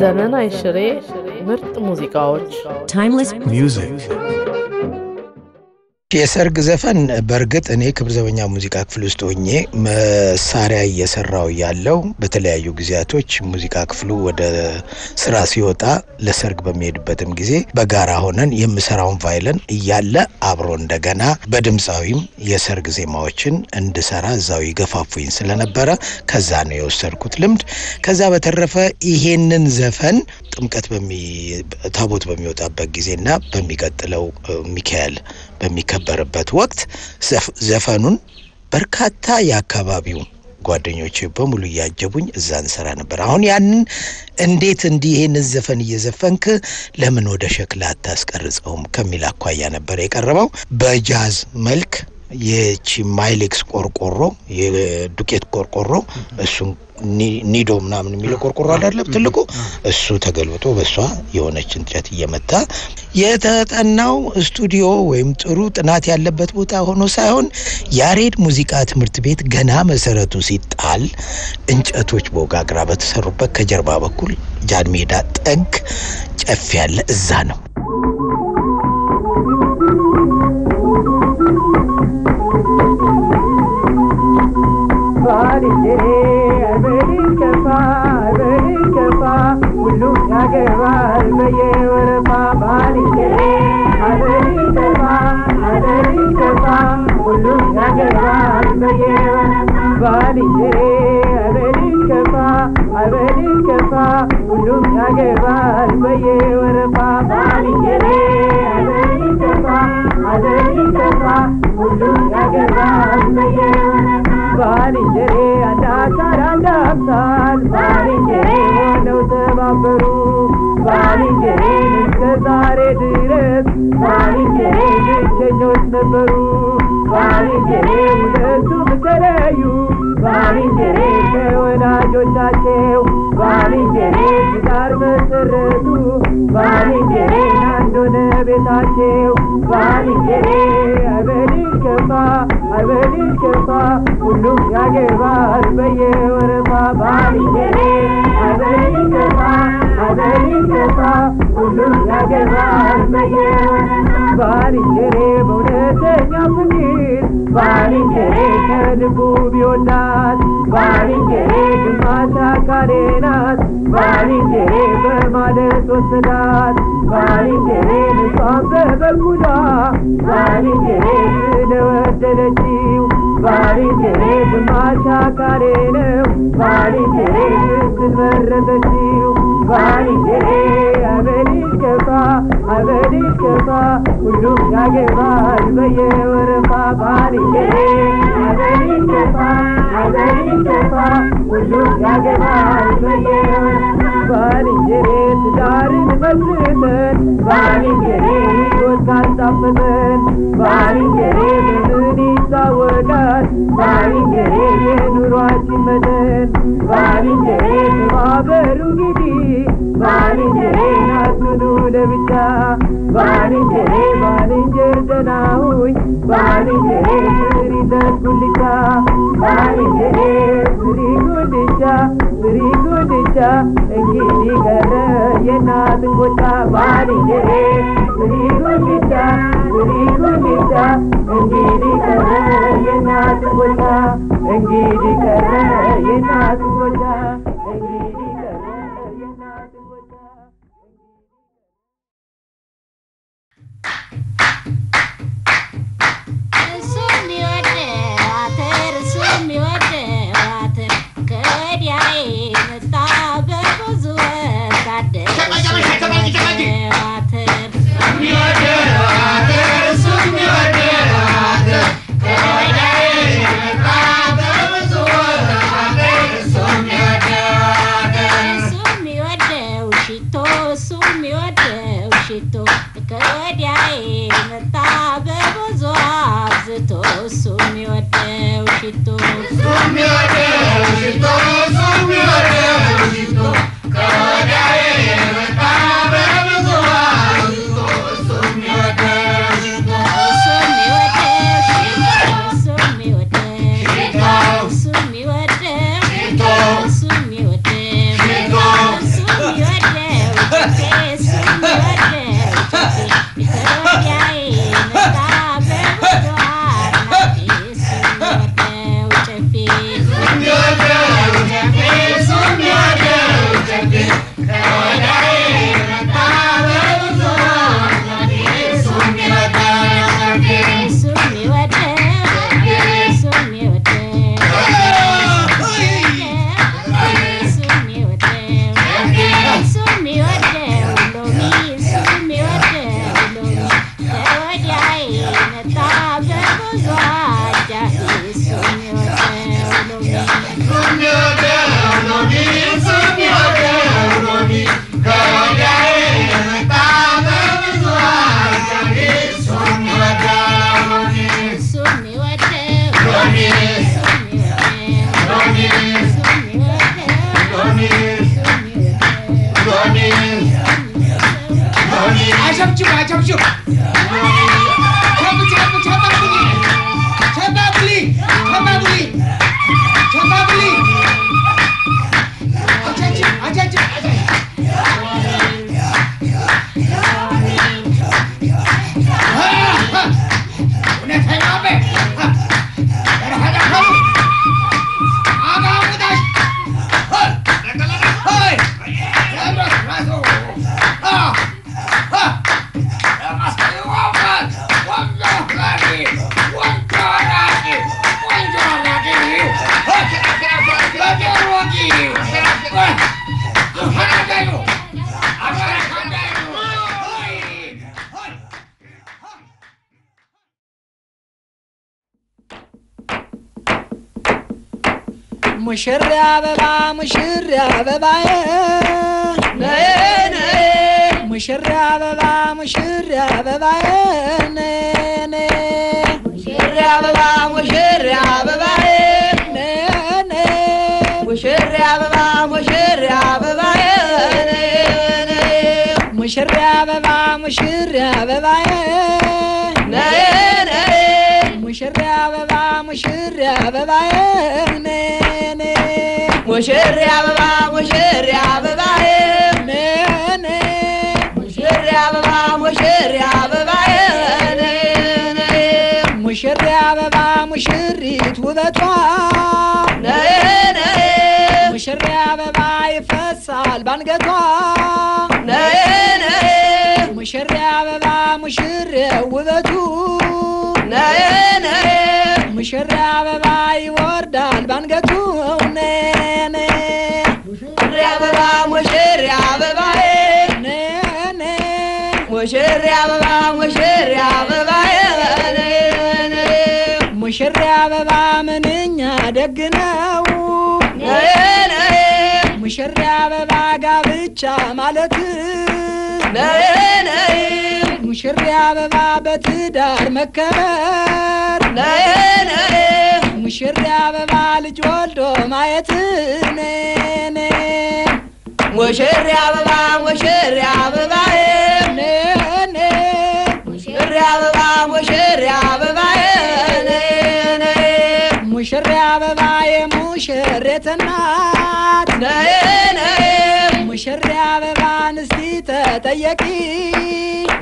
ዘመን አይሽሬ ምርጥ ሙዚቃዎች timeless music የሰርግ ዘፈን በርግጥ እኔ ክብዘበኛ ሙዚቃ ክፍል ውስጥ ሆኜ መሳሪያ እየሰራው ያለው በተለያዩ ጊዜያቶች ሙዚቃ ክፍሉ ወደ ስራ ሲወጣ ለሰርግ በሚሄድበትም ጊዜ በጋራ ሆነን የምሰራውን ቫይለን እያለ አብሮ እንደገና በድምጻዊም የሰርግ ዜማዎችን እንድሰራ እዛው ይገፋፉኝ ስለነበረ ከዛ ነው የወሰድኩት ልምድ። ከዛ በተረፈ ይሄንን ዘፈን ጥምቀት ታቦት በሚወጣበት ጊዜና በሚቀጥለው ሚካኤል በሚከበርበት ወቅት ዘፈኑን በርካታ ያካባቢው ጓደኞቼ በሙሉ ያጀቡኝ እዛ እንሰራ ነበር። አሁን ያንን እንዴት ይሄን ዘፈን እየዘፈንክ ለምን ወደ ሸክላ አታስቀርጸውም ከሚል አኳያ ነበር የቀረበው። በጃዝ መልክ የቺ ማይሌክስ ቆርቆሮ የዱቄት ቆርቆሮ እሱን ኒዶ ምናምን የሚለው ቆርቆሮ አይደለም ትልቁ እሱ ተገልብጦ በሷ የሆነች እንጨት እየመታ የተጠናው ስቱዲዮ ወይም ጥሩ ጥናት ያለበት ቦታ ሆኖ ሳይሆን ያሬድ ሙዚቃ ትምህርት ቤት ገና መሰረቱ ሲጣል እንጨቶች በወጋግራ በተሰሩበት ከጀርባ በኩል ጃን ሜዳ ጠግ ጨፍ ያለ እዛ ነው። Sumi ሙሽሪያ አበባ ሙሽሪያ አበባዬ ነይ ነይ ሙሽሪያ አበባ ሙሽሪያ አበባዬ ነይ ነይ ሙሽሪያ አበባ ሙሽሪያ አበባዬ ነይ ነይ ሙሽሪያ አበባ ሙሽሪያ አበባዬ ነይ ነይ ሙሽሪያ አበባ ሙሽሪያ አበባዬ ነይ ነይ ሙሽሪያ አበባ ሙሽሪያ አበባዬ ነይ ነይ ሙሽሪያ አበባ ሙሽሪያ አበባዬ ነይ ነይ ሙሽሪያ አበባ ሙሽሪያ አበባዬ ነይ ነይ ሙሽሪያ አበባ ሙሽሪት ውበቷ ነይ ነይ ሙሽሪያ አበባ ይፈሳል ባንገቷ ነይ ነይ ሙሽሪያ አበባ ሙሽሪው ውበቱ ነይ ነይ ሙሽሪያ አበባ ይወርዳል ባንገቱ ነይ ነይ ሙሽሪያ አበባ ሙሽሪያ አበባዬ ነይ ነይ ሙሽሪያ አበባ ሙሽሪያ አበባዬ ነይ ነይ ሙሽሪያ አበባ ምንኛ ደግ ነው ነይ ነይ ሙሽሪያ አበባ ጋብቻ ማለት ነይ ነይ ሙሽሪያ አበባ በትዳር መከበር ነይ ነይ ሙሽሪያ አበባ ልጅ ወልዶ ማየት ነይ ነይ ሙሽሪያ አበባ ሙሽሪያ አበባዬ ነይ ነይ ሙሽሪያ አበባ ሙሽሪያ አበባዬ ነይ ነይ ሙሽሪያ አበባ የሙሽሪት እናት ነይ ነይ ሙሽሪያ አበባ ንስቲ ተጠየቂ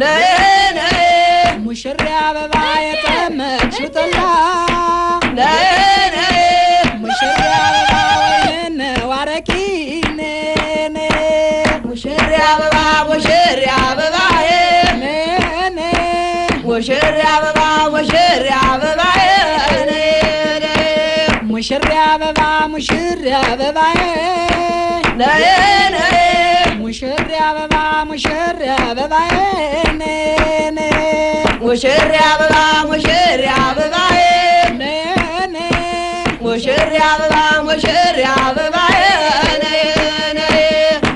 ነይ ነይ ሙሽሪያ አበባ የጠመቅሽው ጠላ ነይ ነይ ሙሽሪያ አበባ ወይነው አረቂ ነይ ነይ ሙሽሪያ አበባ ሙሽሪያ አበባዬ ነይ ነይ ሙሽሪያ አበባ ሙሽሪያ አበባዬ ነይ ነይ ሙሽሪያ አበባ ሙሽሪያ አበባዬ ነይ ነይ ሙሽሪያ አበባ ሙሽሪያ አበባዬ ነይ ነይ ሙሽሪያ አበባ ሙሽሪያ አበባዬ ነይ ነይ ሙሽሪያ አበባ ሙሽሪያ አበባዬ ነይ ነይ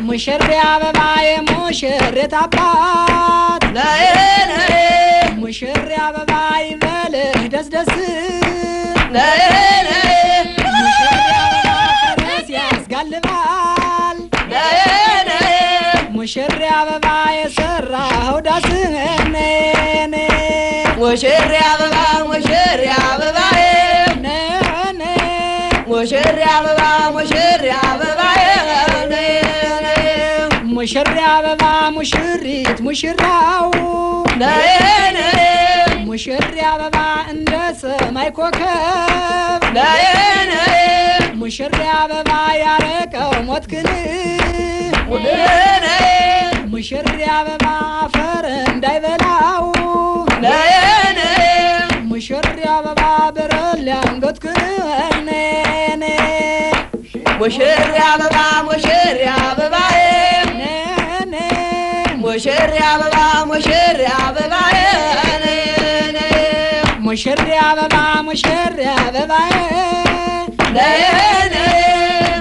ሙሽሪያ አበባ የሙሽሪት አባት ነይ ነይ ሙሽሪያ አበባ ይበልህ ደስ ደስ ነይ ነይ ሙሽሪያ አበባ ፈረስ ያስጋልባል ነይ ነይ ሙሽሪያ አበባ የሰራው ዳስ ነይ ነይ ሙሽሪያ አበባ ሙሽሪያ አበባዬ ነይ ነይ ሙሽሪያ አበባ ሙሽሪያ አበባዬ ነይ ነይ ሙሽሪያ አበባ ሙሽሪት ሙሽራው ነይ ነይ ሙሽሪያ አበባ እንደ ሰማይ ኮከብ ነይ ነይ ሙሽሪያ አበባ ያረቀው ሞትክን ነይ ሙሽሪያ አበባ አፈር እንዳይበላው ነይ ነይ ሙሽሪያ አበባ ብርል አንገትክን ነይ ነይ ሙሽሪያ አበባ ሙሽሪያ አበባዬ ነይ ነይ ሙሽሪያ አበባ ሙሽሪያ አበባዬ ነይ ነይ ሙሽሪያ አበባ ሙሽሪያ አበባዬ ነይ ነይ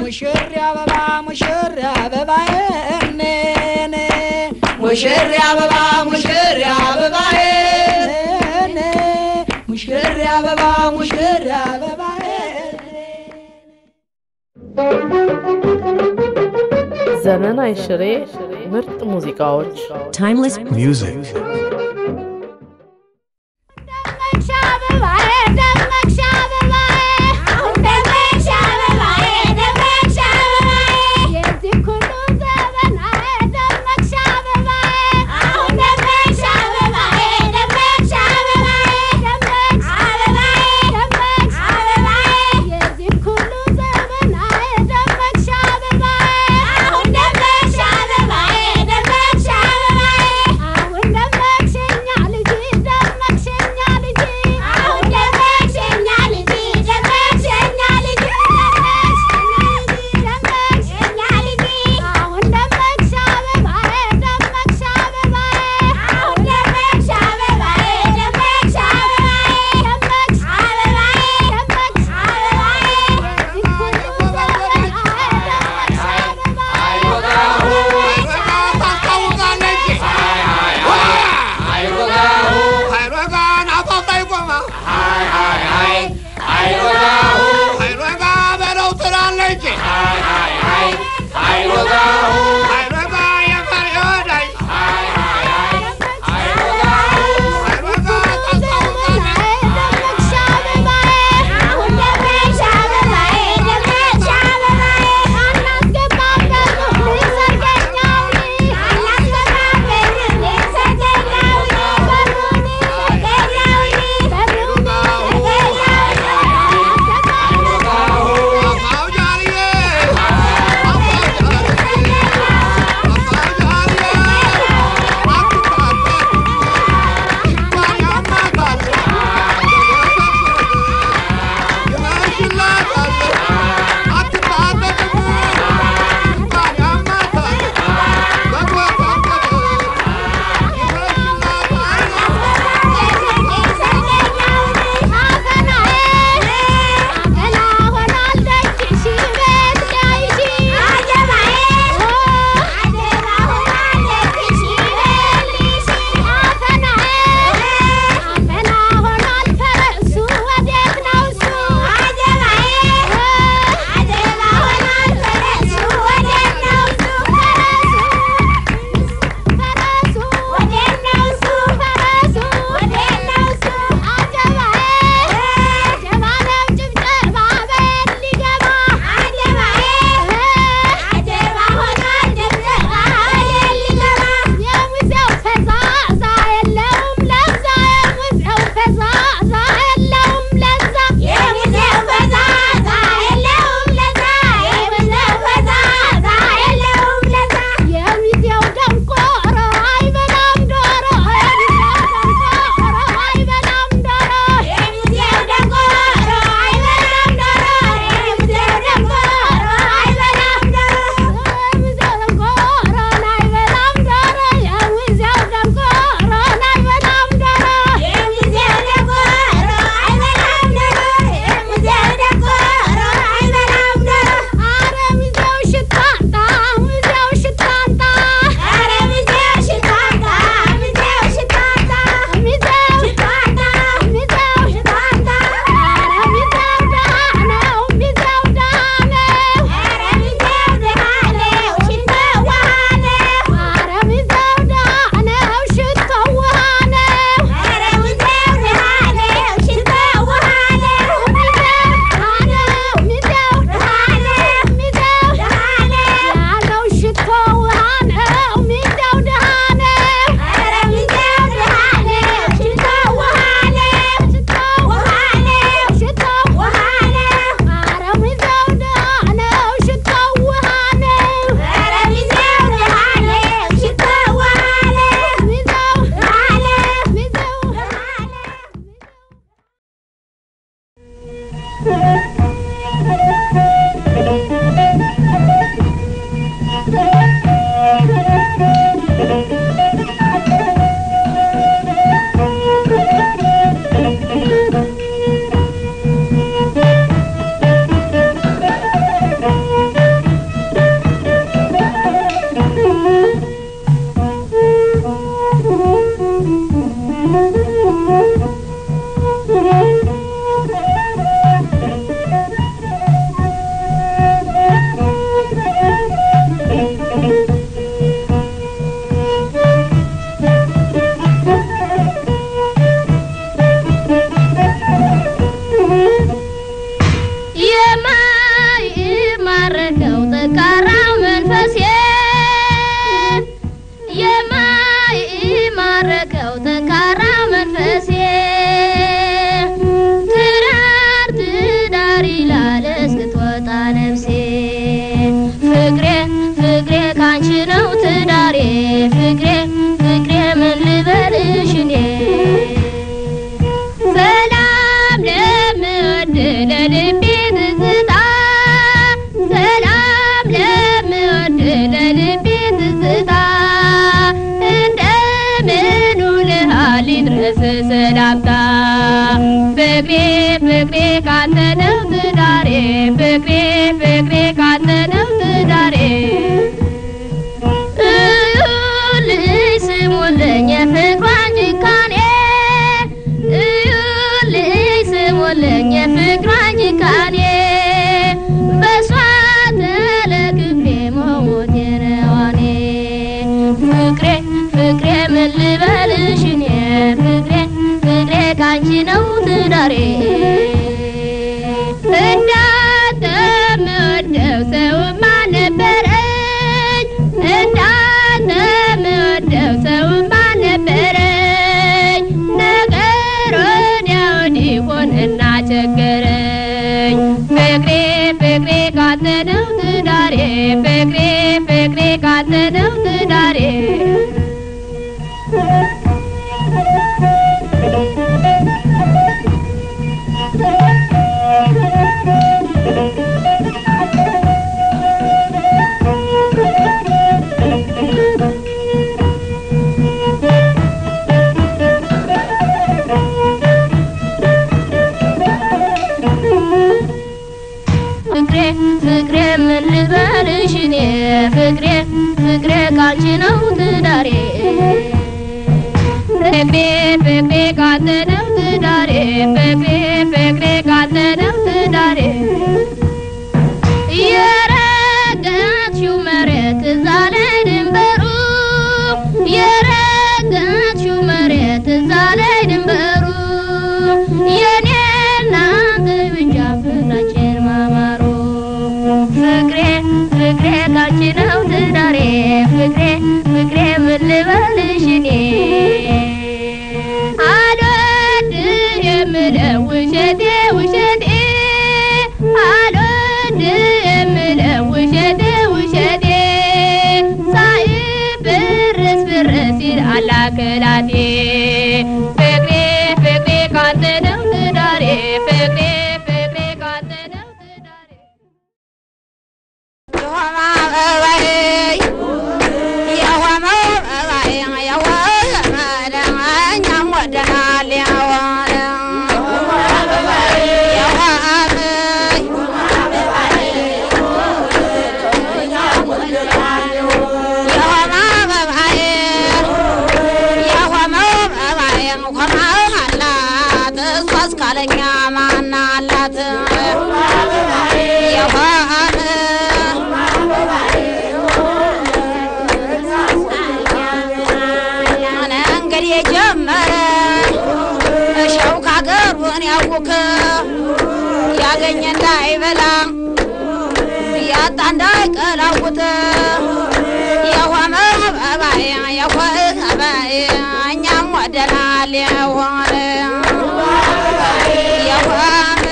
ሙሽሪያ አበባ ሙሽሪያ አበባዬ ነይ ነይ ሙሽሪያ አበባ ሙሽሪያ አበባዬ ነይ ነይ ሙሽሪያ አበባ ሙሽሪያ አበባዬ ዘመናዊ ሽሬ ምርጥ ሙዚቃዎች Timeless music. Demeks Lenya fikra jikane beswa ትዳሬ እንዳተመደው ሰውማ ነበረኝ እንዳተመደው ሰውማ ነበረኝ ነገር ወዲያ ወዲህ ሆነና ቸገረኝ ፍቅሬ ፍቅሬ ካንተነው ትዳሬ ፍቅሬ ፍቅሬ ካንተነው ትዳሬ ፍቅሬ ምን ልበልሽ እኔ ፍቅሬ ፍቅሬ ካንቺ ነው ትዳሬ ፍቅሬ ፍቅሬ ካንተ ነው ትዳሬ ፍቅሬ ፍቅሬ ካንተ ነው ትዳሬ የረገጥሽው መሬት እዛ ላይ ድንበሩ የረገጥሽው መሬት እዛ ላይ ድንበሩ የኔና አንተ ብቻ ፍቅራችን ማማሩ ፍቅሬ ፍቅሬ ካንቺ ነው ትዳሬ ፍቅሬ ፍቅሬ ምን ልበልሽ እኔ አልወድም የምለው ውሸቴ ውሸቴ አልወድም የምለው ውሸቴ ውሸቴ ሳይብርስ ብርስ ይል አላከላቴ ፍቅሬ ፍቅሬ ካንተ ነው ትዳሬ ፍቅሬ ፍቅሬ ካንተ ነው ትዳሬ ያገኘ እንዳይበላ ያጣ እንዳይቀላውጥ የሆነ አባይ የሆነ አባይ እኛም ወደናል የሆነ የሆነ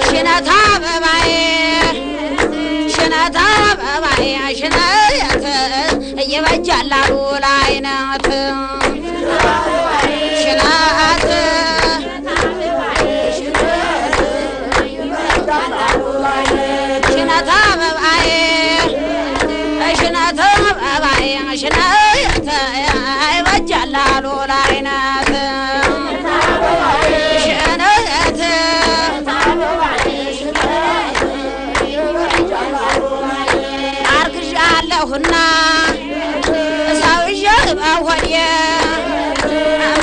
ሽነታ አባይ ሽነታ አባይ ሽነት እየበጃል አሉ ላይነት ሽናት ሽናት አበባዬ ሽናት አበባዬ ሽናት ይበጃል አሉ ላይነት ሽናት አርግዣለሁና ሰውዬ በሆዴ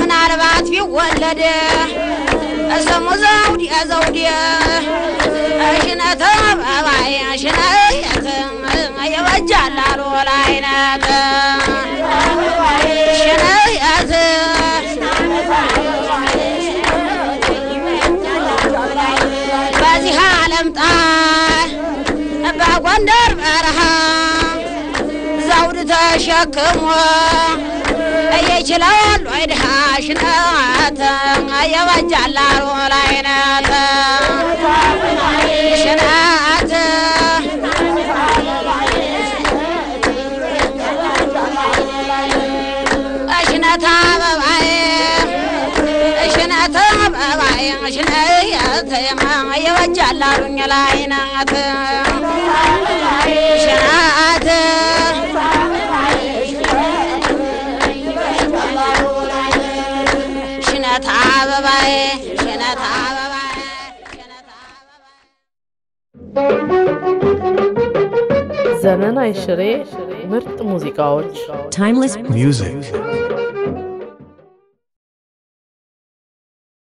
ምናልባት ቢወለድ ስሙ ዘውዴ ዘውዴ ሽነት አበባዬ ሽነት ይበጃል አሉ ላይነት ሽነት በዚህ ዓለም ጣይ በጎንደር በረሃ ዘውድ ተሸክሞ ይችላል ወይ ድሃ ሽነት ይበጃል አሉ ላይነት ሽነት ሽነት አበባዬ ሽነት አበባዬ ሽነት ይበጃል አሉኝ ላይነት ሽነት ሽነት አበባዬ ሽነት አበባዬ ሽነት ዘመን አይሽሬ ምርጥ ሙዚቃዎች Timeless music.